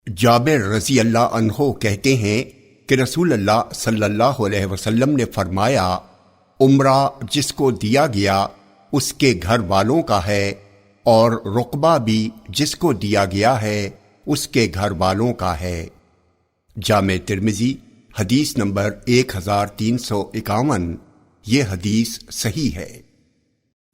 جابر رضی اللہ عنہ کہتے ہیں کہ رسول اللہ صلی اللہ علیہ وسلم نے فرمایا، عمرہ جس کو دیا گیا اس کے گھر والوں کا ہے، اور رقبہ بھی جس کو دیا گیا ہے اس کے گھر والوں کا ہے۔ جامع ترمذی حدیث نمبر 1351۔ یہ حدیث صحیح ہے۔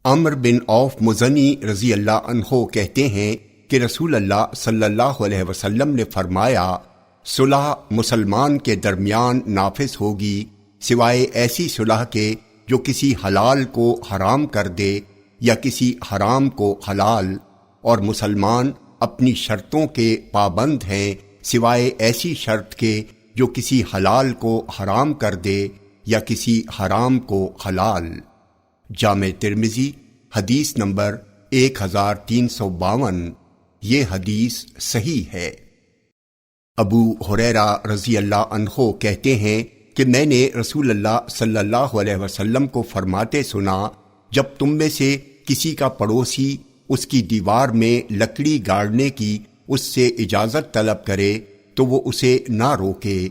عمرو بن عوف مزنی رضی اللہ عنہ کہتے ہیں کہ رسول اللہ صلی اللہ علیہ وسلم نے فرمایا، صلح مسلمان کے درمیان نافذ ہوگی سوائے ایسی صلح کے جو کسی حلال کو حرام کر دے یا کسی حرام کو حلال، اور مسلمان اپنی شرطوں کے پابند ہیں سوائے ایسی شرط کے جو کسی حلال کو حرام کر دے یا کسی حرام کو حلال۔ جامع ترمذی حدیث نمبر 1352۔ یہ حدیث صحیح ہے۔ ابو ہریرہ رضی اللہ عنہ کہتے ہیں کہ میں نے رسول اللہ صلی اللہ علیہ وسلم کو فرماتے سنا، جب تم میں سے کسی کا پڑوسی اس کی دیوار میں لکڑی گاڑنے کی اس سے اجازت طلب کرے تو وہ اسے نہ روکے۔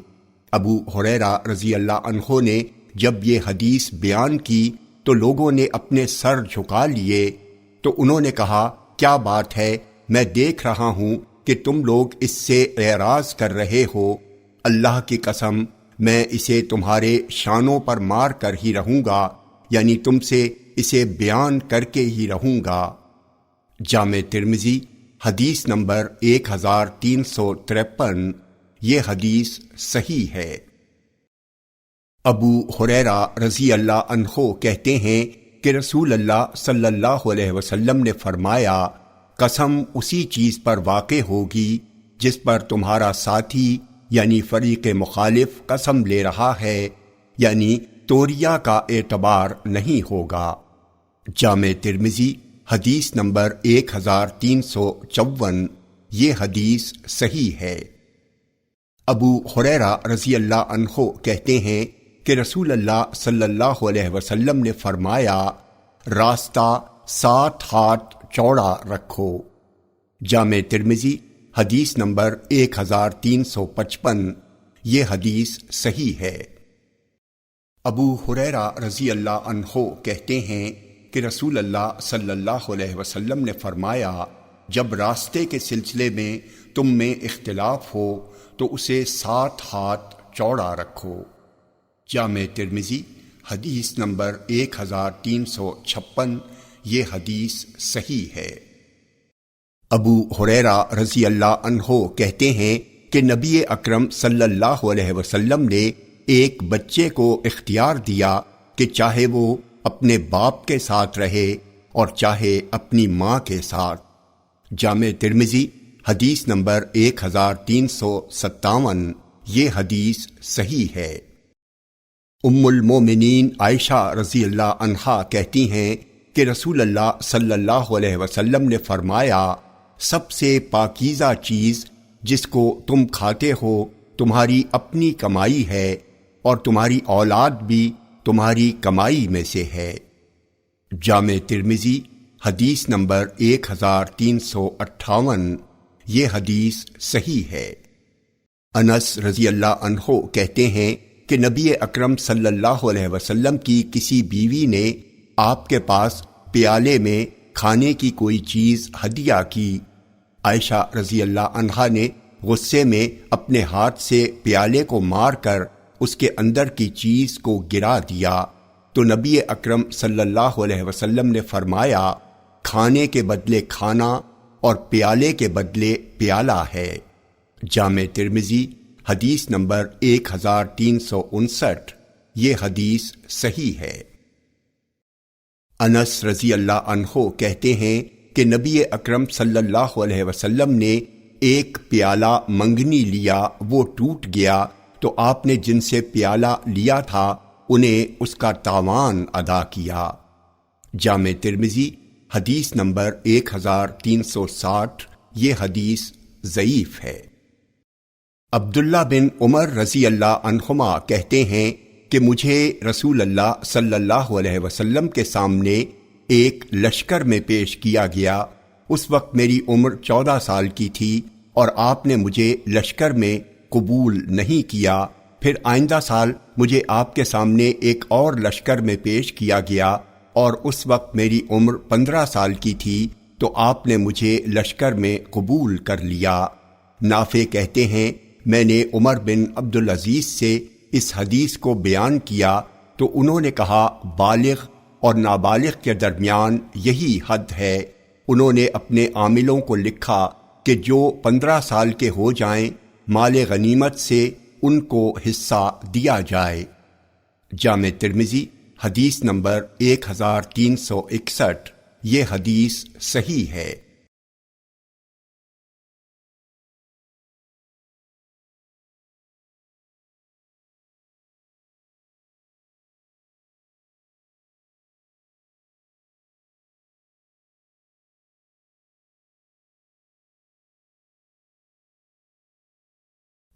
ابو ہریرہ رضی اللہ عنہ نے جب یہ حدیث بیان کی تو لوگوں نے اپنے سر جھکا لیے، تو انہوں نے کہا، کیا بات ہے؟ میں دیکھ رہا ہوں کہ تم لوگ اس سے اعراض کر رہے ہو۔ اللہ کی قسم میں اسے تمہارے شانوں پر مار کر ہی رہوں گا، یعنی تم سے اسے بیان کر کے ہی رہوں گا۔ جامع ترمذی حدیث نمبر 1353۔ یہ حدیث صحیح ہے۔ ابو ہریرہ رضی اللہ عنہ کہتے ہیں کہ رسول اللہ صلی اللہ علیہ وسلم نے فرمایا، قسم اسی چیز پر واقع ہوگی جس پر تمہارا ساتھی یعنی فریق مخالف قسم لے رہا ہے، یعنی توریہ کا اعتبار نہیں ہوگا۔ جامع ترمذی حدیث نمبر 1354۔ یہ حدیث صحیح ہے۔ ابو ہریرہ رضی اللہ عنہ کہتے ہیں کہ رسول اللہ صلی اللہ علیہ وسلم نے فرمایا، راستہ 7 ہاتھ چوڑا رکھو۔ جامع ترمذی حدیث نمبر 1355۔ یہ حدیث صحیح ہے۔ ابو ہریرہ رضی اللہ عنہ کہتے ہیں کہ رسول اللہ صلی اللہ علیہ وسلم نے فرمایا، جب راستے کے سلسلے میں تم میں اختلاف ہو تو اسے 7 ہاتھ چوڑا رکھو۔ جامع ترمذی حدیث نمبر 1356۔ یہ حدیث صحیح ہے۔ ابو ہریرہ رضی اللہ عنہ کہتے ہیں کہ نبی اکرم صلی اللہ علیہ وسلم نے ایک بچے کو اختیار دیا کہ چاہے وہ اپنے باپ کے ساتھ رہے اور چاہے اپنی ماں کے ساتھ۔ جامع ترمذی حدیث نمبر 1357۔ یہ حدیث صحیح ہے۔ ام المومنین عائشہ رضی اللہ عنہا کہتی ہیں کہ رسول اللہ صلی اللہ علیہ وسلم نے فرمایا، سب سے پاکیزہ چیز جس کو تم کھاتے ہو تمہاری اپنی کمائی ہے، اور تمہاری اولاد بھی تمہاری کمائی میں سے ہے۔ جامع ترمذی حدیث نمبر 1358۔ یہ حدیث صحیح ہے۔ انس رضی اللہ عنہ کہتے ہیں کہ نبی اکرم صلی اللہ علیہ وسلم کی کسی بیوی نے آپ کے پاس پیالے میں کھانے کی کوئی چیز ہدیہ کی۔ عائشہ رضی اللہ عنہا نے غصے میں اپنے ہاتھ سے پیالے کو مار کر اس کے اندر کی چیز کو گرا دیا، تو نبی اکرم صلی اللہ علیہ وسلم نے فرمایا، کھانے کے بدلے کھانا اور پیالے کے بدلے پیالہ ہے۔ جامع ترمذی حدیث نمبر 1359۔ یہ حدیث صحیح ہے۔ انس رضی اللہ عنہ کہتے ہیں کہ نبی اکرم صلی اللہ علیہ وسلم نے ایک پیالہ منگنی لیا، وہ ٹوٹ گیا تو آپ نے جن سے پیالہ لیا تھا انہیں اس کا تاوان ادا کیا۔ جامع ترمذی حدیث نمبر 1360۔ یہ حدیث ضعیف ہے۔ عبداللہ بن عمر رضی اللہ عنہما کہتے ہیں کہ مجھے رسول اللہ صلی اللہ علیہ وسلم کے سامنے ایک لشکر میں پیش کیا گیا۔ اس وقت میری عمر 14 سال کی تھی اور آپ نے مجھے لشکر میں قبول نہیں کیا۔ پھر آئندہ سال مجھے آپ کے سامنے ایک اور لشکر میں پیش کیا گیا اور اس وقت میری عمر 15 سال کی تھی، تو آپ نے مجھے لشکر میں قبول کر لیا۔ نافع کہتے ہیں میں نے عمر بن عبدالعزیز سے اس حدیث کو بیان کیا تو انہوں نے کہا بالغ اور نابالغ کے درمیان یہی حد ہے۔ انہوں نے اپنے عاملوں کو لکھا کہ جو 15 سال کے ہو جائیں مال غنیمت سے ان کو حصہ دیا جائے۔ جامع ترمذی حدیث نمبر 1361۔ یہ حدیث صحیح ہے۔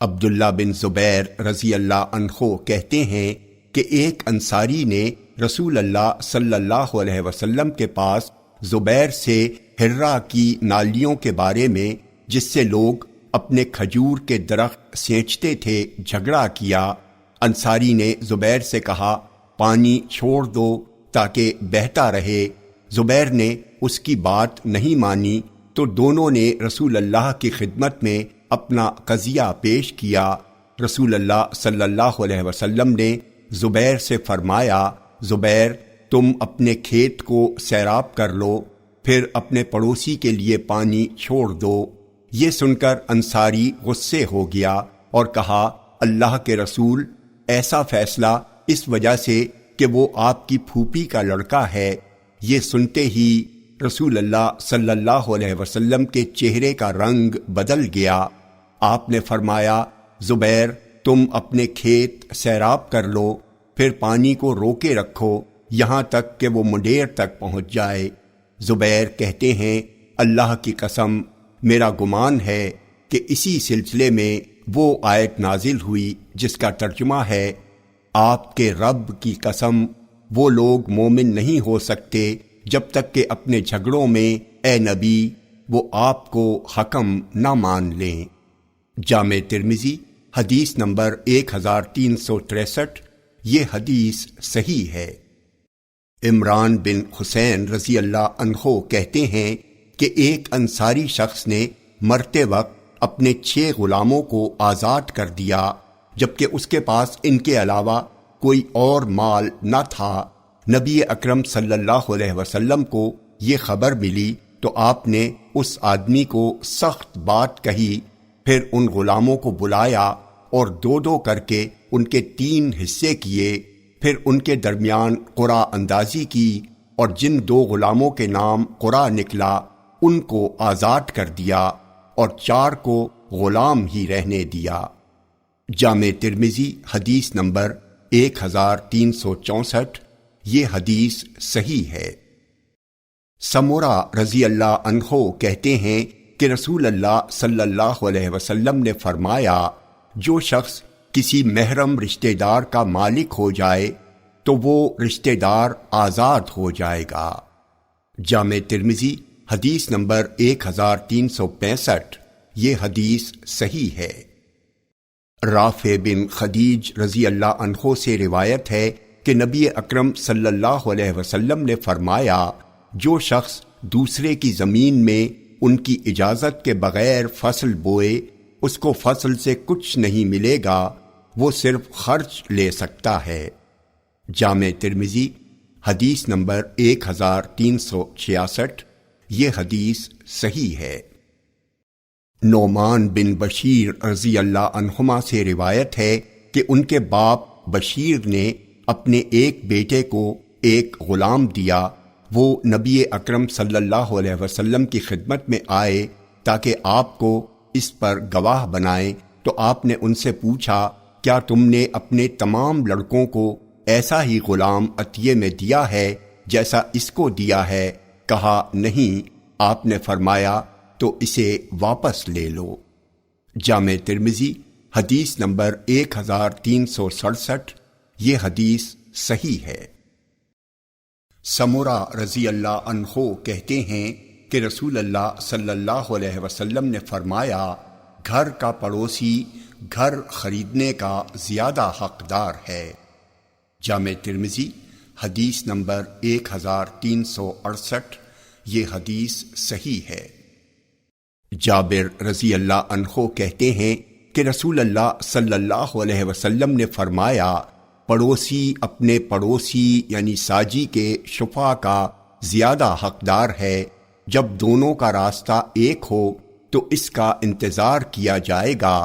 عبداللہ بن زبیر رضی اللہ عنہ کہتے ہیں کہ ایک انصاری نے رسول اللہ صلی اللہ علیہ وسلم کے پاس زبیر سے ہرہ کی نالیوں کے بارے میں جس سے لوگ اپنے کھجور کے درخت سینچتے تھے جھگڑا کیا۔ انصاری نے زبیر سے کہا پانی چھوڑ دو تاکہ بہتا رہے۔ زبیر نے اس کی بات نہیں مانی تو دونوں نے رسول اللہ کی خدمت میں اپنا قضیہ پیش کیا۔ رسول اللہ صلی اللہ علیہ وسلم نے زبیر سے فرمایا زبیر تم اپنے کھیت کو سیراب کر لو، پھر اپنے پڑوسی کے لیے پانی چھوڑ دو۔ یہ سن کر انصاری غصے ہو گیا اور کہا اللہ کے رسول ایسا فیصلہ اس وجہ سے کہ وہ آپ کی پھوپھی کا لڑکا ہے۔ یہ سنتے ہی رسول اللہ صلی اللہ علیہ وسلم کے چہرے کا رنگ بدل گیا۔ آپ نے فرمایا زبیر تم اپنے کھیت سیراب کر لو، پھر پانی کو روکے رکھو یہاں تک کہ وہ منڈیر تک پہنچ جائے۔ زبیر کہتے ہیں اللہ کی قسم میرا گمان ہے کہ اسی سلسلے میں وہ آیت نازل ہوئی جس کا ترجمہ ہے آپ کے رب کی قسم وہ لوگ مومن نہیں ہو سکتے جب تک کہ اپنے جھگڑوں میں اے نبی وہ آپ کو حکم نہ مان لیں۔ جامع ترمذی حدیث نمبر 1363۔ یہ حدیث صحیح ہے۔ عمران بن حسین رضی اللہ عنہ کہتے ہیں کہ ایک انصاری شخص نے مرتے وقت اپنے 6 غلاموں کو آزاد کر دیا جبکہ اس کے پاس ان کے علاوہ کوئی اور مال نہ تھا۔ نبی اکرم صلی اللہ علیہ وسلم کو یہ خبر ملی تو آپ نے اس آدمی کو سخت بات کہی، پھر ان غلاموں کو بلایا اور 2 کر کے ان کے 3 حصے کیے، پھر ان کے درمیان قرعہ اندازی کی اور جن 2 غلاموں کے نام قرعہ نکلا ان کو آزاد کر دیا اور 4 کو غلام ہی رہنے دیا۔ جامع ترمذی حدیث نمبر 1364۔ یہ حدیث صحیح ہے۔ سمورہ رضی اللہ عنہ کہتے ہیں کہ رسول اللہ صلی اللہ علیہ وسلم نے فرمایا جو شخص کسی محرم رشتہ دار کا مالک ہو جائے تو وہ رشتہ دار آزاد ہو جائے گا۔ جامع ترمذی حدیث نمبر 1365۔ یہ حدیث صحیح ہے۔ رافع بن خدیج رضی اللہ عنہ سے روایت ہے کہ نبی اکرم صلی اللہ علیہ وسلم نے فرمایا جو شخص دوسرے کی زمین میں ان کی اجازت کے بغیر فصل بوئے اس کو فصل سے کچھ نہیں ملے گا، وہ صرف خرچ لے سکتا ہے۔ جامع ترمذی حدیث نمبر 1366۔ یہ حدیث صحیح ہے۔ نعمان بن بشیر رضی اللہ عنہما سے روایت ہے کہ ان کے باپ بشیر نے اپنے ایک بیٹے کو ایک غلام دیا۔ وہ نبی اکرم صلی اللہ علیہ وسلم کی خدمت میں آئے تاکہ آپ کو اس پر گواہ بنائیں، تو آپ نے ان سے پوچھا کیا تم نے اپنے تمام لڑکوں کو ایسا ہی غلام عطیے میں دیا ہے جیسا اس کو دیا ہے؟ کہا نہیں۔ آپ نے فرمایا تو اسے واپس لے لو۔ جامع ترمذی حدیث نمبر 1367۔ یہ حدیث صحیح ہے۔ سمورہ رضی اللہ عنہ کہتے ہیں کہ رسول اللہ صلی اللہ علیہ وسلم نے فرمایا گھر کا پڑوسی گھر خریدنے کا زیادہ حقدار ہے۔ جامع ترمذی حدیث نمبر 1368، یہ حدیث صحیح ہے۔ جابر رضی اللہ عنہ کہتے ہیں کہ رسول اللہ صلی اللہ علیہ وسلم نے فرمایا، پڑوسی اپنے پڑوسی یعنی ساجی کے شفاء کا زیادہ حقدار ہے۔ جب دونوں کا راستہ ایک ہو تو اس کا انتظار کیا جائے گا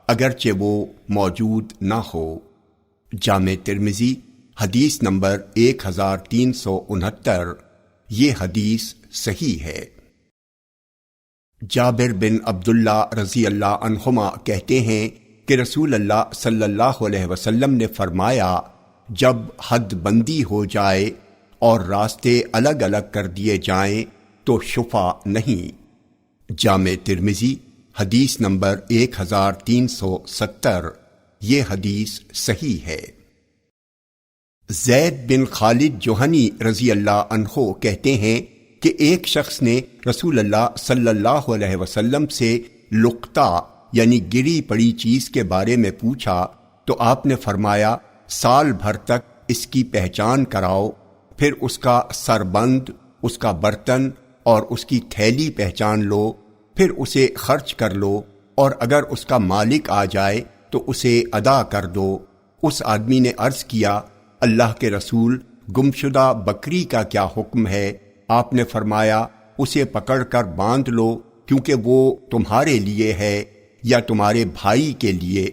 اگرچہ وہ موجود نہ ہو۔ جامع ترمذی حدیث نمبر 1369، یہ حدیث صحیح ہے۔ جابر بن عبداللہ رضی اللہ عنہما کہتے ہیں کہ رسول اللہ صلی اللہ علیہ وسلم نے فرمایا، جب حد بندی ہو جائے اور راستے الگ الگ کر دیے جائیں تو شفا نہیں۔ جامع ترمذی حدیث نمبر 1370، یہ حدیث صحیح ہے۔ زید بن خالد جوہنی رضی اللہ عنہ کہتے ہیں کہ ایک شخص نے رسول اللہ صلی اللہ علیہ وسلم سے لقطہ یعنی گری پڑی چیز کے بارے میں پوچھا تو آپ نے فرمایا، سال بھر تک اس کی پہچان کراؤ، پھر اس کا سربند، اس کا برتن اور اس کی تھیلی پہچان لو، پھر اسے خرچ کر لو، اور اگر اس کا مالک آ جائے تو اسے ادا کر دو۔ اس آدمی نے عرض کیا، اللہ کے رسول، گمشدہ بکری کا کیا حکم ہے؟ آپ نے فرمایا، اسے پکڑ کر باندھ لو، کیونکہ وہ تمہارے لیے ہے یا تمہارے بھائی کے لیے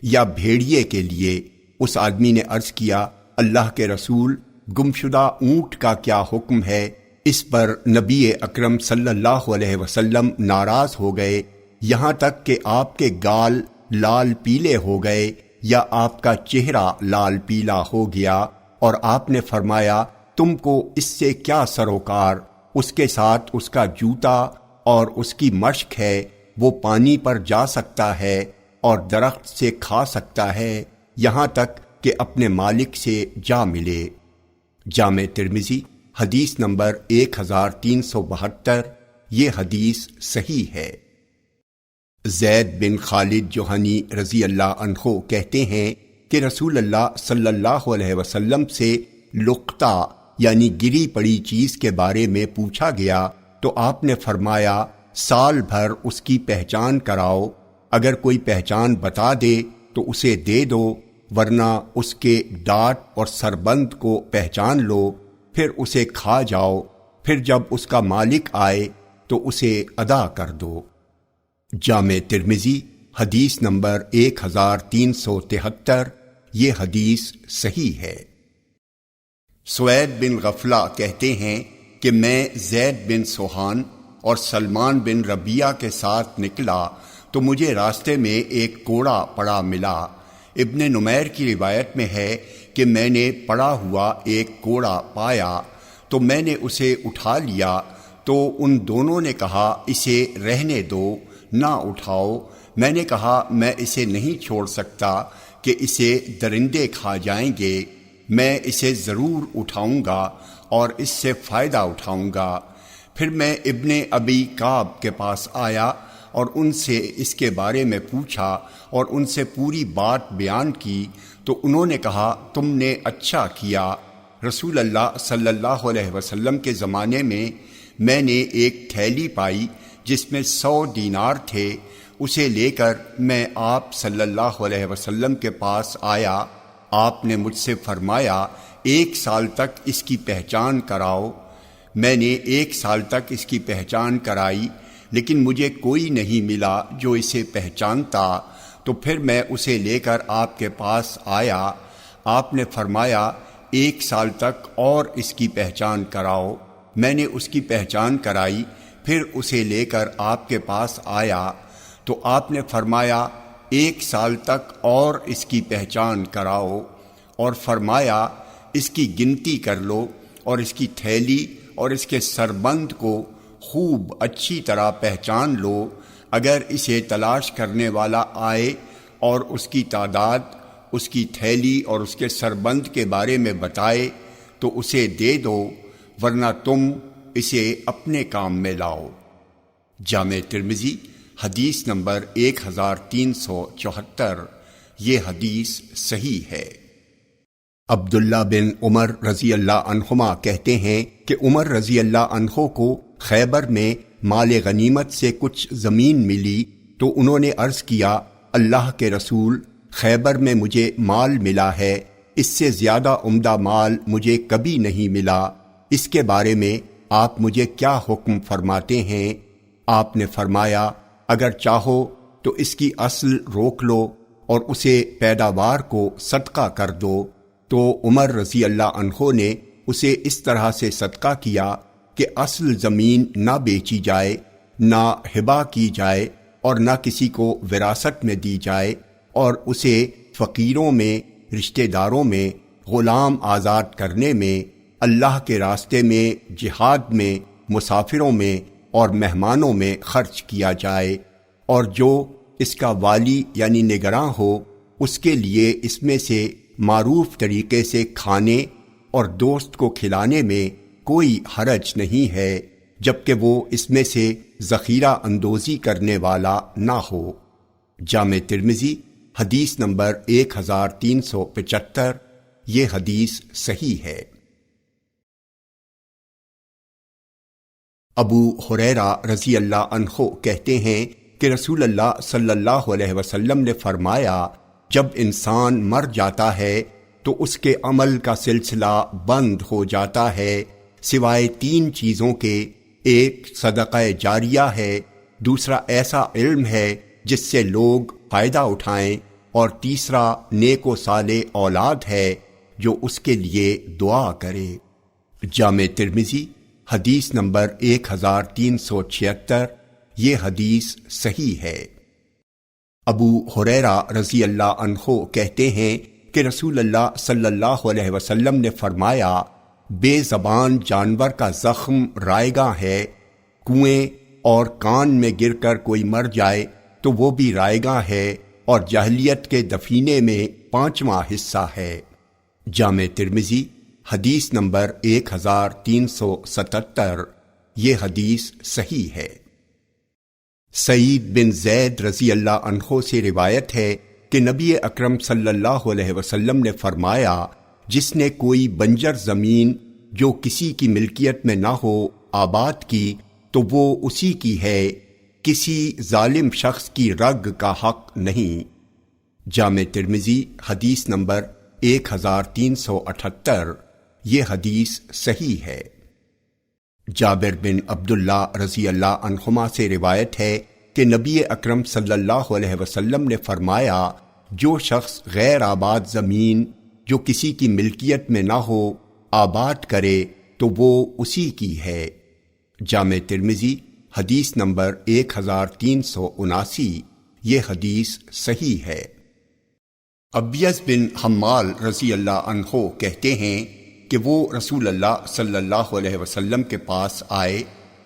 یا بھیڑیے کے لیے۔ اس آدمی نے عرض کیا، اللہ کے رسول، گمشدہ اونٹ کا کیا حکم ہے؟ اس پر نبی اکرم صلی اللہ علیہ وسلم ناراض ہو گئے، یہاں تک کہ آپ کے گال لال پیلے ہو گئے یا آپ کا چہرہ لال پیلا ہو گیا، اور آپ نے فرمایا، تم کو اس سے کیا سروکار؟ اس کے ساتھ اس کا جوتا اور اس کی مشک ہے، وہ پانی پر جا سکتا ہے اور درخت سے کھا سکتا ہے یہاں تک کہ اپنے مالک سے جا ملے۔ جامع ترمذی حدیث نمبر 1372، یہ حدیث صحیح ہے۔ زید بن خالد جوہنی رضی اللہ عنہ کہتے ہیں کہ رسول اللہ صلی اللہ علیہ وسلم سے لقطہ یعنی گری پڑی چیز کے بارے میں پوچھا گیا تو آپ نے فرمایا، سال بھر اس کی پہچان کراؤ، اگر کوئی پہچان بتا دے تو اسے دے دو، ورنہ اس کے ڈاٹ اور سربند کو پہچان لو، پھر اسے کھا جاؤ، پھر جب اس کا مالک آئے تو اسے ادا کر دو۔ جامع ترمذی حدیث نمبر 1373، یہ حدیث صحیح ہے۔ سوید بن غفلہ کہتے ہیں کہ میں زید بن سوحان اور سلمان بن ربیعہ کے ساتھ نکلا تو مجھے راستے میں ایک کوڑا پڑا ملا۔ ابن نمیر کی روایت میں ہے کہ میں نے پڑا ہوا ایک کوڑا پایا تو میں نے اسے اٹھا لیا، تو ان دونوں نے کہا، اسے رہنے دو، نہ اٹھاؤ۔ میں نے کہا، میں اسے نہیں چھوڑ سکتا کہ اسے درندے کھا جائیں گے، میں اسے ضرور اٹھاؤں گا اور اس سے فائدہ اٹھاؤں گا۔ پھر میں ابن ابی کعب کے پاس آیا اور ان سے اس کے بارے میں پوچھا اور ان سے پوری بات بیان کی تو انہوں نے کہا، تم نے اچھا کیا۔ رسول اللہ صلی اللہ علیہ وسلم کے زمانے میں نے ایک تھیلی پائی جس میں 100 دینار تھے، اسے لے کر میں آپ صلی اللہ علیہ وسلم کے پاس آیا۔ آپ نے مجھ سے فرمایا، 1 سال تک اس کی پہچان کراؤ۔ میں نے 1 سال تک اس کی پہچان کرائی، لیکن مجھے کوئی نہیں ملا جو اسے پہچانتا، تو پھر میں اسے لے کر آپ کے پاس آیا۔ آپ نے فرمایا، 1 سال تک اور اس کی پہچان کراؤ۔ میں نے اس کی پہچان کرائی، پھر اسے لے کر آپ کے پاس آیا تو آپ نے فرمایا، 1 سال تک اور اس کی پہچان کراؤ، اور فرمایا، اس کی گنتی کر لو اور اس کی تھیلی اور اس کے سربند کو خوب اچھی طرح پہچان لو۔ اگر اسے تلاش کرنے والا آئے اور اس کی تعداد، اس کی تھیلی اور اس کے سربند کے بارے میں بتائے تو اسے دے دو، ورنہ تم اسے اپنے کام میں لاؤ۔ جامع ترمذی حدیث نمبر 1374، یہ حدیث صحیح ہے۔ عبداللہ بن عمر رضی اللہ عنہما کہتے ہیں کہ عمر رضی اللہ عنہ کو خیبر میں مال غنیمت سے کچھ زمین ملی تو انہوں نے عرض کیا، اللہ کے رسول، خیبر میں مجھے مال ملا ہے، اس سے زیادہ عمدہ مال مجھے کبھی نہیں ملا، اس کے بارے میں آپ مجھے کیا حکم فرماتے ہیں؟ آپ نے فرمایا، اگر چاہو تو اس کی اصل روک لو اور اسے پیداوار کو صدقہ کر دو۔ تو عمر رضی اللہ عنہ نے اسے اس طرح سے صدقہ کیا کہ اصل زمین نہ بیچی جائے، نہ ہبہ کی جائے اور نہ کسی کو وراثت میں دی جائے، اور اسے فقیروں میں، رشتہ داروں میں، غلام آزاد کرنے میں، اللہ کے راستے میں، جہاد میں، مسافروں میں اور مہمانوں میں خرچ کیا جائے، اور جو اس کا والی یعنی نگراں ہو اس کے لیے اس میں سے معروف طریقے سے کھانے اور دوست کو کھلانے میں کوئی حرج نہیں ہے، جبکہ وہ اس میں سے ذخیرہ اندوزی کرنے والا نہ ہو۔ جامع ترمذی حدیث نمبر 1375، یہ حدیث صحیح ہے۔ ابو ہریرہ رضی اللہ عنہ کہتے ہیں کہ رسول اللہ صلی اللہ علیہ وسلم نے فرمایا، جب انسان مر جاتا ہے تو اس کے عمل کا سلسلہ بند ہو جاتا ہے سوائے 3 چیزوں کے، ایک صدقہ جاریہ ہے، دوسرا ایسا علم ہے جس سے لوگ فائدہ اٹھائیں، اور تیسرا نیک و صالح اولاد ہے جو اس کے لیے دعا کرے۔ جامع ترمذی حدیث نمبر 1376، یہ حدیث صحیح ہے۔ ابو ہریرہ رضی اللہ عنہ کہتے ہیں کہ رسول اللہ صلی اللہ علیہ وسلم نے فرمایا، بے زبان جانور کا زخم رائگاں ہے، کنویں اور کان میں گر کر کوئی مر جائے تو وہ بھی رائگاں ہے، اور جاہلیت کے دفینے میں 5واں حصہ ہے۔ جامع ترمذی حدیث نمبر 1377، یہ حدیث صحیح ہے۔ سعید بن زید رضی اللہ عنہ سے روایت ہے کہ نبی اکرم صلی اللہ علیہ وسلم نے فرمایا، جس نے کوئی بنجر زمین جو کسی کی ملکیت میں نہ ہو آباد کی تو وہ اسی کی ہے، کسی ظالم شخص کی رگ کا حق نہیں۔ جامع ترمذی حدیث نمبر 1378، یہ حدیث صحیح ہے۔ جابر بن عبداللہ رضی اللہ عنہما سے روایت ہے کہ نبی اکرم صلی اللہ علیہ وسلم نے فرمایا، جو شخص غیر آباد زمین جو کسی کی ملکیت میں نہ ہو آباد کرے تو وہ اسی کی ہے۔ جامع ترمذی حدیث نمبر 1379، یہ حدیث صحیح ہے۔ ابیض بن حمال رضی اللہ عنہ کہتے ہیں کہ وہ رسول اللہ صلی اللہ علیہ وسلم کے پاس آئے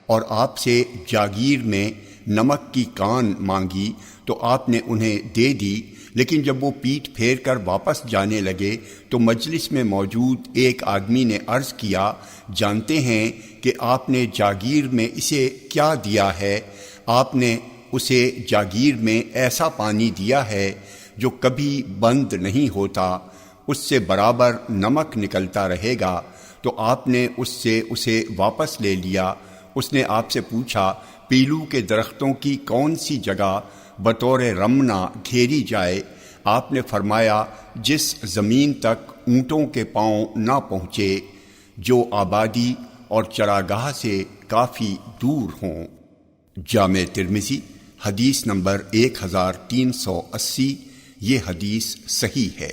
اور آپ سے جاگیر میں نمک کی کان مانگی تو آپ نے انہیں دے دی، لیکن جب وہ پیٹھ پھیر کر واپس جانے لگے تو مجلس میں موجود ایک آدمی نے عرض کیا، جانتے ہیں کہ آپ نے جاگیر میں اسے کیا دیا ہے؟ آپ نے اسے جاگیر میں ایسا پانی دیا ہے جو کبھی بند نہیں ہوتا، اس سے برابر نمک نکلتا رہے گا۔ تو آپ نے اس سے اسے واپس لے لیا۔ اس نے آپ سے پوچھا، پیلو کے درختوں کی کون سی جگہ بطور رمنا گھیری جائے؟ آپ نے فرمایا، جس زمین تک اونٹوں کے پاؤں نہ پہنچے، جو آبادی اور چراگاہ سے کافی دور ہوں۔ جامع ترمذی حدیث نمبر 1380، یہ حدیث صحیح ہے۔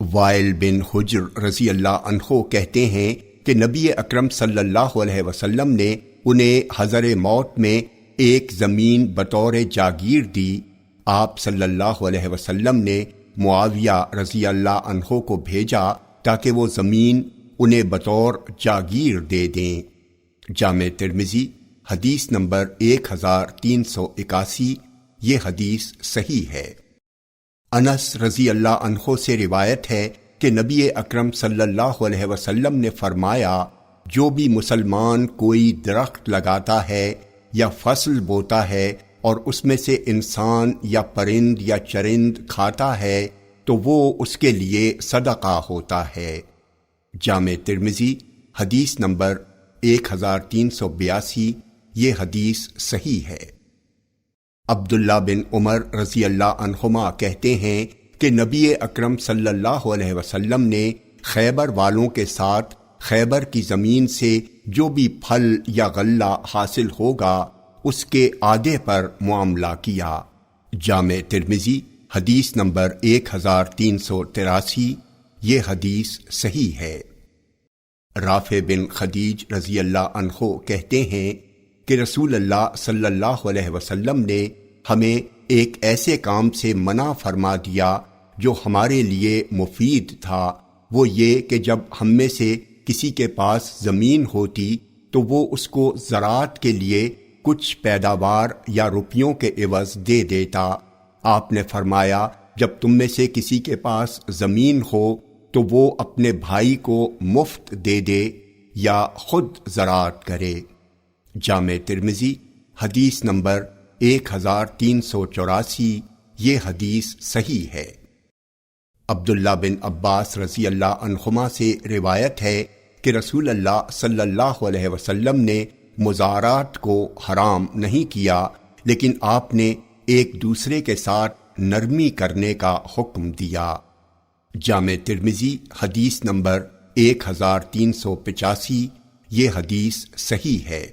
وائل بن حجر رضی اللہ عنہ کہتے ہیں کہ نبی اکرم صلی اللہ علیہ وسلم نے انہیں حضر موت میں ایک زمین بطور جاگیر دی۔ آپ صلی اللہ علیہ وسلم نے معاویہ رضی اللہ عنہ کو بھیجا تاکہ وہ زمین انہیں بطور جاگیر دے دیں۔ جامع ترمذی حدیث نمبر 1381، یہ حدیث صحیح ہے۔ انس رضی اللہ عنہ سے روایت ہے کہ نبی اکرم صلی اللہ علیہ وسلم نے فرمایا، جو بھی مسلمان کوئی درخت لگاتا ہے یا فصل بوتا ہے اور اس میں سے انسان یا پرند یا چرند کھاتا ہے تو وہ اس کے لیے صدقہ ہوتا ہے۔ جامع ترمذی حدیث نمبر 1382، یہ حدیث صحیح ہے۔ عبداللہ بن عمر رضی اللہ عنہما کہتے ہیں کہ نبی اکرم صلی اللہ علیہ وسلم نے خیبر والوں کے ساتھ خیبر کی زمین سے جو بھی پھل یا غلہ حاصل ہوگا اس کے آدھے پر معاملہ کیا۔ جامع ترمذی حدیث نمبر 1383، یہ حدیث صحیح ہے۔ رافع بن خدیج رضی اللہ عنہ کہتے ہیں کہ رسول اللہ صلی اللہ علیہ وسلم نے ہمیں ایک ایسے کام سے منع فرما دیا جو ہمارے لیے مفید تھا، وہ یہ کہ جب ہم میں سے کسی کے پاس زمین ہوتی تو وہ اس کو زراعت کے لیے کچھ پیداوار یا روپیوں کے عوض دے دیتا۔ آپ نے فرمایا جب تم میں سے کسی کے پاس زمین ہو تو وہ اپنے بھائی کو مفت دے دے یا خود زراعت کرے۔ جامع ترمذی حدیث نمبر 1384، یہ حدیث صحیح ہے۔ عبداللہ بن عباس رضی اللہ عنہما سے روایت ہے کہ رسول اللہ صلی اللہ علیہ وسلم نے مزارات کو حرام نہیں کیا، لیکن آپ نے ایک دوسرے کے ساتھ نرمی کرنے کا حکم دیا۔ جامع ترمذی حدیث نمبر 1385، یہ حدیث صحیح ہے۔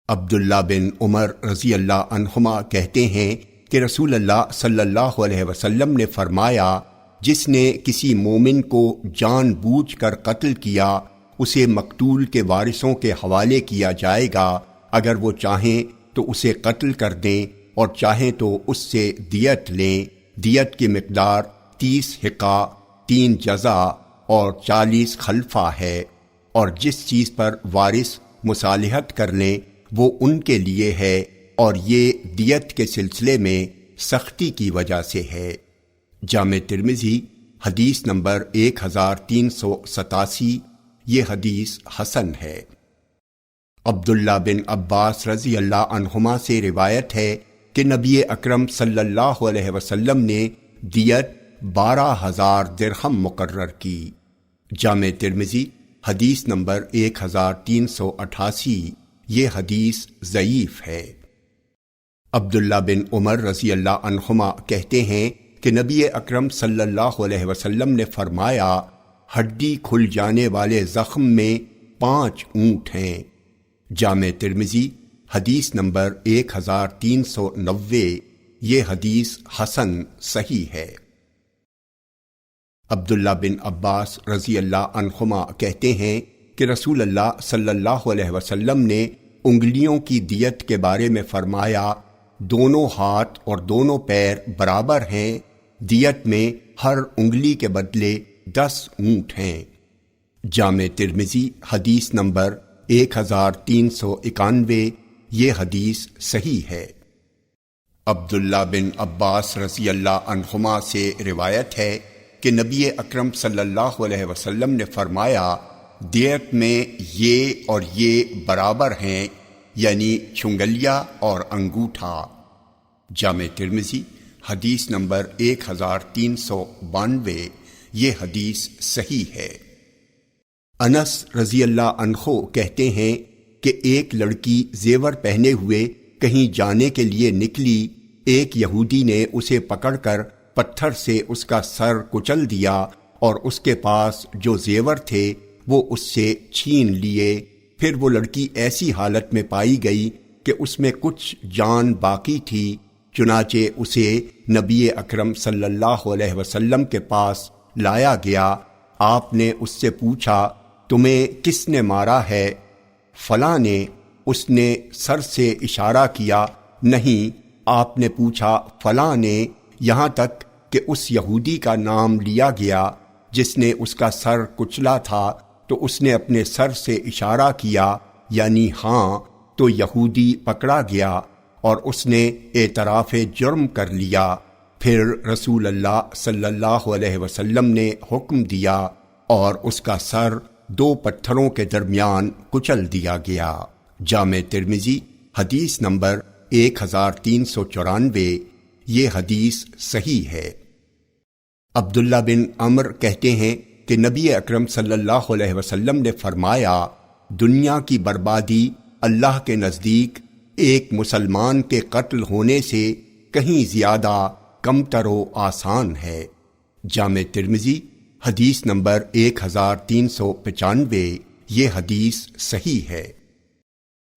عبداللہ بن عمر رضی اللہ عنہما کہتے ہیں کہ رسول اللہ صلی اللہ علیہ وسلم نے فرمایا، جس نے کسی مومن کو جان بوجھ کر قتل کیا اسے مقتول کے وارثوں کے حوالے کیا جائے گا، اگر وہ چاہیں تو اسے قتل کر دیں اور چاہیں تو اس سے دیت لیں۔ دیت کی مقدار 30 حقہ، 3 جزع اور 40 خلفہ ہے، اور جس چیز پر وارث مصالحت کر لیں وہ ان کے لیے ہے، اور یہ دیت کے سلسلے میں سختی کی وجہ سے ہے۔ جامع ترمذی حدیث نمبر 1387، یہ حدیث حسن ہے۔ عبداللہ بن عباس رضی اللہ عنہما سے روایت ہے کہ نبی اکرم صلی اللہ علیہ وسلم نے دیت 12,000 درہم مقرر کی۔ جامع ترمذی حدیث نمبر 1388، یہ حدیث ضعیف ہے۔ عبداللہ بن عمر رضی اللہ عنہما کہتے ہیں کہ نبی اکرم صلی اللہ علیہ وسلم نے فرمایا، ہڈی کھل جانے والے زخم میں 5 اونٹ ہیں۔ جامع ترمذی حدیث نمبر 1390، یہ حدیث حسن صحیح ہے۔ عبداللہ بن عباس رضی اللہ عنہما کہتے ہیں کہ رسول اللہ صلی اللہ علیہ وسلم نے انگلیوں کی دیت کے بارے میں فرمایا، دونوں ہاتھ اور دونوں پیر برابر ہیں، دیت میں ہر انگلی کے بدلے 10 اونٹ ہیں۔ جامع ترمذی حدیث نمبر 1391، یہ حدیث صحیح ہے۔ عبداللہ بن عباس رضی اللہ عنہما سے روایت ہے کہ نبی اکرم صلی اللہ علیہ وسلم نے فرمایا، دیت میں یہ اور یہ برابر ہیں، یعنی چھنگلیا اور انگوٹھا۔ جامع ترمذی حدیث نمبر 1392، یہ حدیث صحیح ہے۔ انس رضی اللہ عنہ کہتے ہیں کہ ایک لڑکی زیور پہنے ہوئے کہیں جانے کے لیے نکلی، ایک یہودی نے اسے پکڑ کر پتھر سے اس کا سر کچل دیا اور اس کے پاس جو زیور تھے وہ اس سے چھین لیے۔ پھر وہ لڑکی ایسی حالت میں پائی گئی کہ اس میں کچھ جان باقی تھی، چنانچہ اسے نبی اکرم صلی اللہ علیہ وسلم کے پاس لایا گیا۔ آپ نے اس سے پوچھا، تمہیں کس نے مارا ہے؟ فلاں نے۔ اس نے سر سے اشارہ کیا، نہیں۔ آپ نے پوچھا، فلاں نے، یہاں تک کہ اس یہودی کا نام لیا گیا جس نے اس کا سر کچلا تھا، تو اس نے اپنے سر سے اشارہ کیا، یعنی ہاں، تو یہودی پکڑا گیا اور اس نے اعتراف جرم کر لیا۔ پھر رسول اللہ صلی اللہ علیہ وسلم نے حکم دیا اور اس کا سر 2 پتھروں کے درمیان کچل دیا گیا۔ جامع ترمذی حدیث نمبر 1394، یہ حدیث صحیح ہے۔ عبداللہ بن عمر کہتے ہیں کہ نبی اکرم صلی اللہ علیہ وسلم نے فرمایا، دنیا کی بربادی اللہ کے نزدیک ایک مسلمان کے قتل ہونے سے کہیں زیادہ کمتر و آسان ہے۔ جامع ترمذی حدیث نمبر 1395، یہ حدیث صحیح ہے۔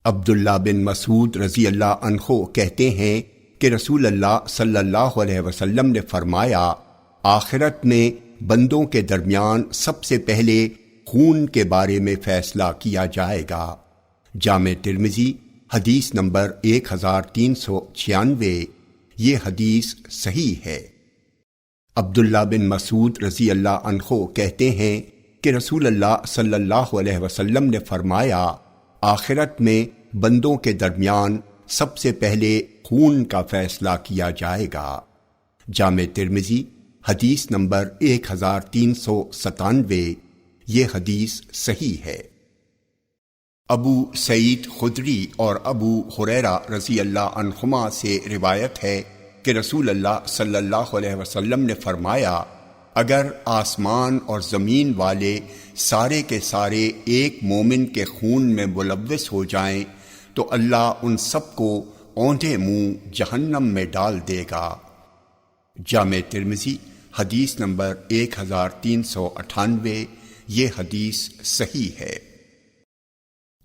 عبداللہ بن مسعود رضی اللہ عنہ کہتے ہیں کہ رسول اللہ صلی اللہ علیہ وسلم نے فرمایا، آخرت میں بندوں کے درمیان سب سے پہلے خون کے بارے میں فیصلہ کیا جائے گا۔ جامع ترمذی حدیث نمبر 1396، یہ حدیث صحیح ہے۔ عبداللہ بن مسعود رضی اللہ عنہ کہتے ہیں کہ رسول اللہ صلی اللہ علیہ وسلم نے فرمایا، آخرت میں بندوں کے درمیان سب سے پہلے خون کا فیصلہ کیا جائے گا۔ جامع ترمذی حدیث نمبر 1397، یہ حدیث صحیح ہے۔ ابو سعید خدری اور ابو ہریرہ رضی اللہ عنہما سے روایت ہے کہ رسول اللہ صلی اللہ علیہ وسلم نے فرمایا، اگر آسمان اور زمین والے سارے کے سارے ایک مومن کے خون میں ملوث ہو جائیں تو اللہ ان سب کو اوندھے منہ جہنم میں ڈال دے گا۔ جامع ترمذی حدیث نمبر 1398، یہ حدیث صحیح ہے۔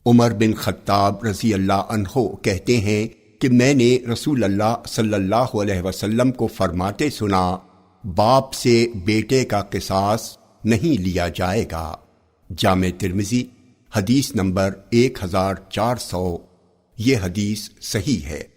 عمر بن خطاب رضی اللہ عنہ کہتے ہیں کہ میں نے رسول اللہ صلی اللہ علیہ وسلم کو فرماتے سنا، باپ سے بیٹے کا قصاص نہیں لیا جائے گا۔ جامع ترمذی حدیث نمبر 1400، یہ حدیث صحیح ہے۔